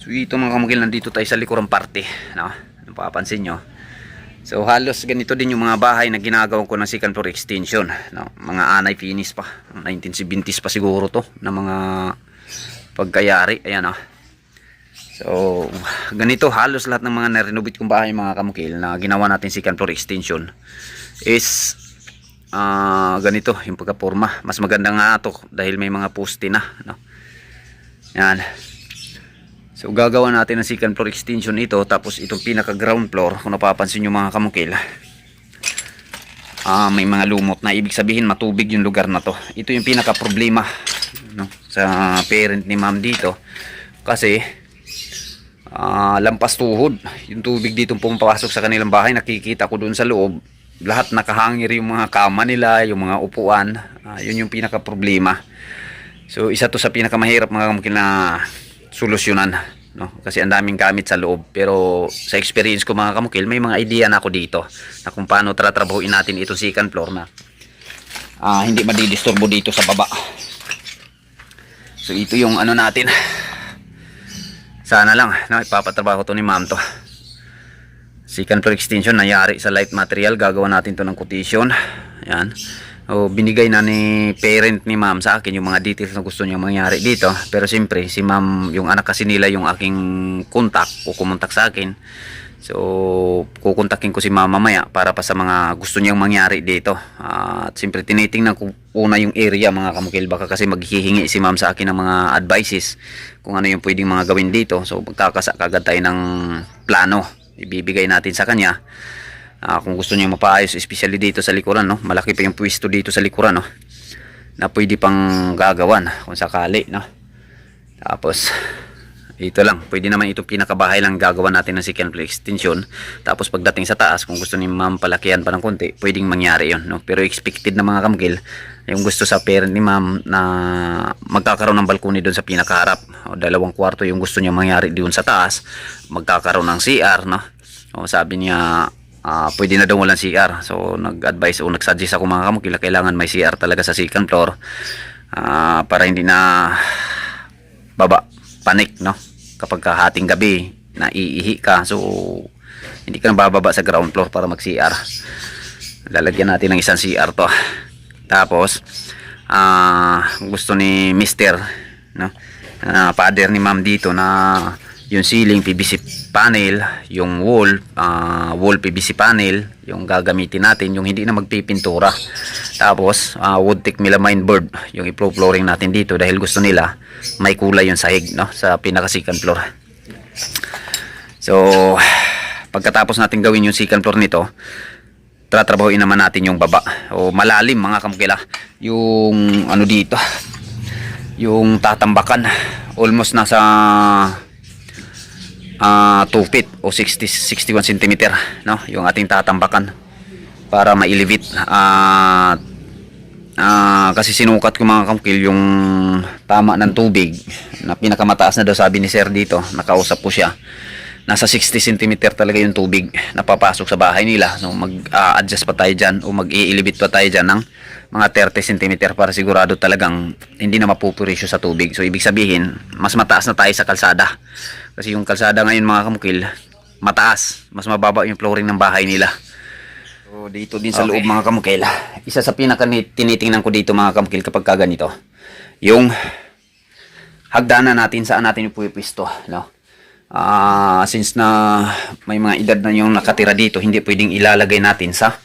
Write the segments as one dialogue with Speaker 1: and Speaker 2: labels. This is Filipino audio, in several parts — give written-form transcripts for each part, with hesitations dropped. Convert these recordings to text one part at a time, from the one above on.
Speaker 1: So ito mga kamukil, nandito tayo sa likurang parte, no? Napapansin nyo. So halos ganito din yung mga bahay na ginagawa ko ng second floor extension, no? Mga anay finish pa, 1970s pa siguro to, na mga pagkayari. Ayan, no? So ganito halos lahat ng mga na-renovate kong bahay mga kamukil na ginawa natin second floor extension is ganito yung pagkaporma. Mas maganda nga to dahil may mga poste na, no? Yan. So gagawa natin ng second floor extension ito, tapos itong pinaka ground floor, kung napapansin nyo mga kamukil, may mga lumot na, ibig sabihin matubig yung lugar na to. Ito yung pinaka problema, no, sa parent ni ma'am dito, kasi lampas tuhod yung tubig dito pumapasok sa kanilang bahay. Nakikita ko dun sa loob, lahat nakahangir yung mga kama nila, yung mga upuan. Yun yung pinaka problema. So isa to sa pinaka mahirap mga kamukil na solusyonan, no? Kasi ang daming gamit sa loob. Pero sa experience ko mga kamukil, may mga idea na ako dito na kung paano tratrabahuin natin itong second floor na hindi madidisturbo dito sa baba. So ito yung ano natin. Sana lang, no, ipapatrabaho to ni ma'am to. Second floor extension nangyari sa light material. Gagawa natin to ng quotation. Yan. O, binigay na ni parent ni ma'am sa akin yung mga details na gusto niya mangyari dito. Pero siyempre si ma'am, yung anak kasi nila yung aking contact, kukumontak sa akin. So kukontakin ko si ma'am mamaya para pa sa mga gusto niyang mangyari dito. At siyempre tinitingnan ko una yung area mga kamukil, baka kasi maghihingi si ma'am sa akin ng mga advices kung ano yung pwedeng mga gawin dito. So magkakasa kagad tayo ng plano, ibibigay natin sa kanya. Kung gusto niya mapaayos, especially dito sa likuran, no? Malaki pa yung pwesto dito sa likuran, no? Na pwede pang gagawan kung sakali, no? Tapos ito lang, pwede naman itong pinakabahay lang gagawa natin ng second floor extension. Tapos pagdating sa taas, kung gusto ni ma'am palakihan pa ng konti, pwedeng mangyari yun, no? Pero expected na mga kamukil, yung gusto sa parent ni ma'am na magkakaroon ng balkoni doon sa pinakaharap, o 2 kwarto yung gusto niya mangyari doon sa taas. Magkakaroon ng CR, no? O sabi niya pwede na daw walang CR. So nag-advise o nag-suggest ako mga kamukil, kailangan may CR talaga sa second floor, para hindi na panik, no? Kapag hating gabi naiihi ka, so hindi ka na bababa sa ground floor para mag CR. Lalagyan natin ng isang CR to. Tapos gusto ni Mister, no, father ni ma'am dito, na yung ceiling PVC panel, yung wall PVC panel yung gagamitin natin, yung hindi na magpipintura. Tapos wood thick melamine board yung i-flooring natin dito, dahil gusto nila may kulay yung sahig, no, sa pinaka second floor. So pagkatapos natin gawin yung second floor nito, tatrabahuin naman natin yung baba, o malalim mga kamukila, yung ano dito, yung tatambakan, almost nasa 2 feet o 61 cm, no, yung ating tatambakan para ma-elevate. Kasi sinukat ko mga kamukil yung tama ng tubig na pinakamataas na daw, sabi ni sir dito, nakausap ko siya, nasa 60 cm talaga yung tubig na papasok sa bahay nila. So mag-adjust pa tayo dyan, o mag-i-elevate pa tayo dyan ng mga 30 cm para sigurado talagang hindi na mapupurisyo sa tubig. So ibig sabihin, mas mataas na tayo sa kalsada, kasi yung kalsada ngayon mga kamukil mataas, mas mababa yung flooring ng bahay nila. So dito din sa loob mga kamukil, isa sa pinaka tinitingnan ko dito mga kamukil kapag kaganito, yung hagdanan natin, saan natin yung pupwesto, no? Since na may mga edad na yung nakatira dito, hindi pwedeng ilalagay natin sa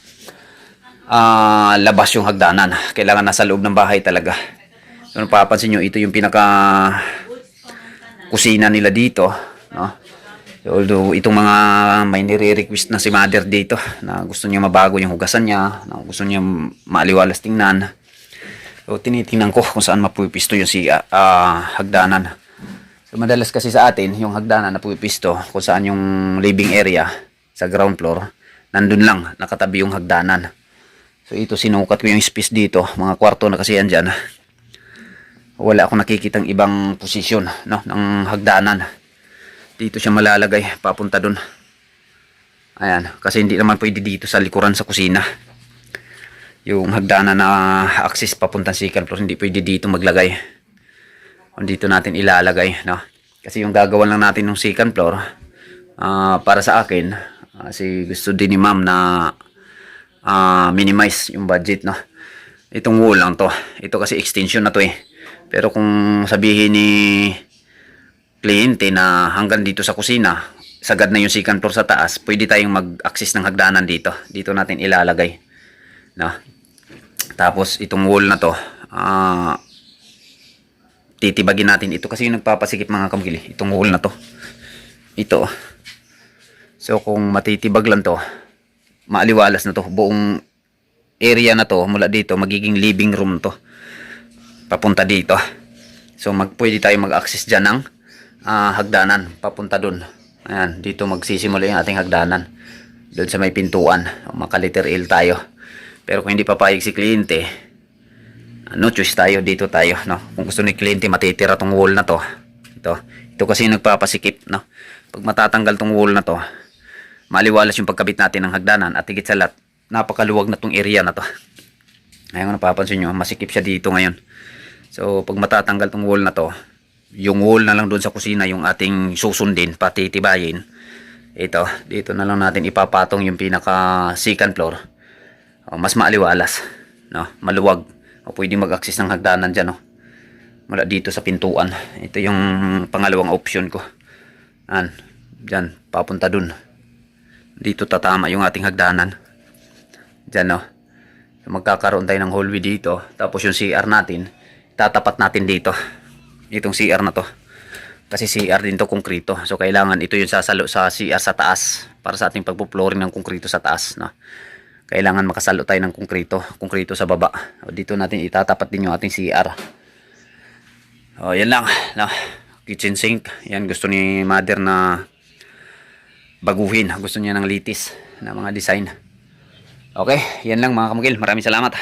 Speaker 1: labas yung hagdanan, kailangan nasa loob ng bahay talaga. So napapansin nyo, ito yung pinaka kusina nila dito, no? So, although itong mga may nire-request na si mother dito na gusto niya mabago yung hugasan niya, na gusto niya maaliwalas tingnan, so tinitingnan ko kung saan mapupisto yung hagdanan. So madalas kasi sa atin yung hagdanan na pupisto kung saan yung living area sa ground floor, nandun lang nakatabi yung hagdanan. So ito, sinukat ko yung space dito, mga kwarto na kasi yan dyan. Wala akong nakikitang ibang posisyon, no, ng hagdanan. Dito siya malalagay papunta dun. Ayan, kasi hindi naman pwede dito sa likuran sa kusina. Yung hagdanan na access papuntang second floor, hindi pwede dito maglagay. Dito natin ilalagay, no? Kasi yung gagawan lang natin ng second floor, para sa akin, kasi gusto din ni ma'am na minimize yung budget, no. Itong wall lang to. Ito kasi extension na to eh. Pero kung sabihin ni kliyente na hanggang dito sa kusina, sagad na yung second floor sa taas, pwede tayong mag-access ng hagdanan dito. Dito natin ilalagay. No? Tapos itong wall na to, titibagin natin. Ito kasi yung nagpapasikip mga kamgili. Itong wall na to. Ito. So kung matitibag lang to, maaliwalas na to. Buong area na to mula dito magiging living room to papunta dito. So pwede tayo mag-access dyan ng hagdanan papunta dun. Ayan, dito magsisimula yung ating hagdanan dun sa may pintuan. Maka-letter L tayo. Pero kung hindi papayag si kliyente, no choice tayo, dito tayo, no. Kung gusto ni kliyente matitira tong wall na to, ito kasi nagpapasikip, no. Pag matatanggal tong wall na to, maliwalas yung pagkabit natin ng hagdanan at higit sa lahat, napakaluwag na tong area na to. Ngayon napapansin nyo, masikip siya dito ngayon. So pag matatanggal tong wall na to, yung wall na lang doon sa kusina yung ating susundin, patitibayin. Ito, dito na lang natin ipapatong yung pinaka second floor. Mas maaliwalas, no? Maluwag. Pwede mag-access ng hagdanan dyan, no? Mula dito sa pintuan. Ito yung pangalawang option ko. Dyan, papunta dun. Dito tatama yung ating hagdanan. Dyan, no? So, magkakaroon tayo ng hallway dito. Tapos yung CR natin, tatapat natin dito. Itong CR na to. Kasi CR din to konkrito. So kailangan ito yung sasalo sa CR sa taas. Para sa ating pagpo-flooring ng konkrito sa taas, no? Kailangan makasalo tayo ng konkrito sa baba. Dito natin itatapat din yung ating CR. Yan lang, no? Kitchen sink. Yan gusto ni mother na baguhin. Gusto niya ng litis na mga design. Okay, yan lang mga kamugil. Maraming salamat.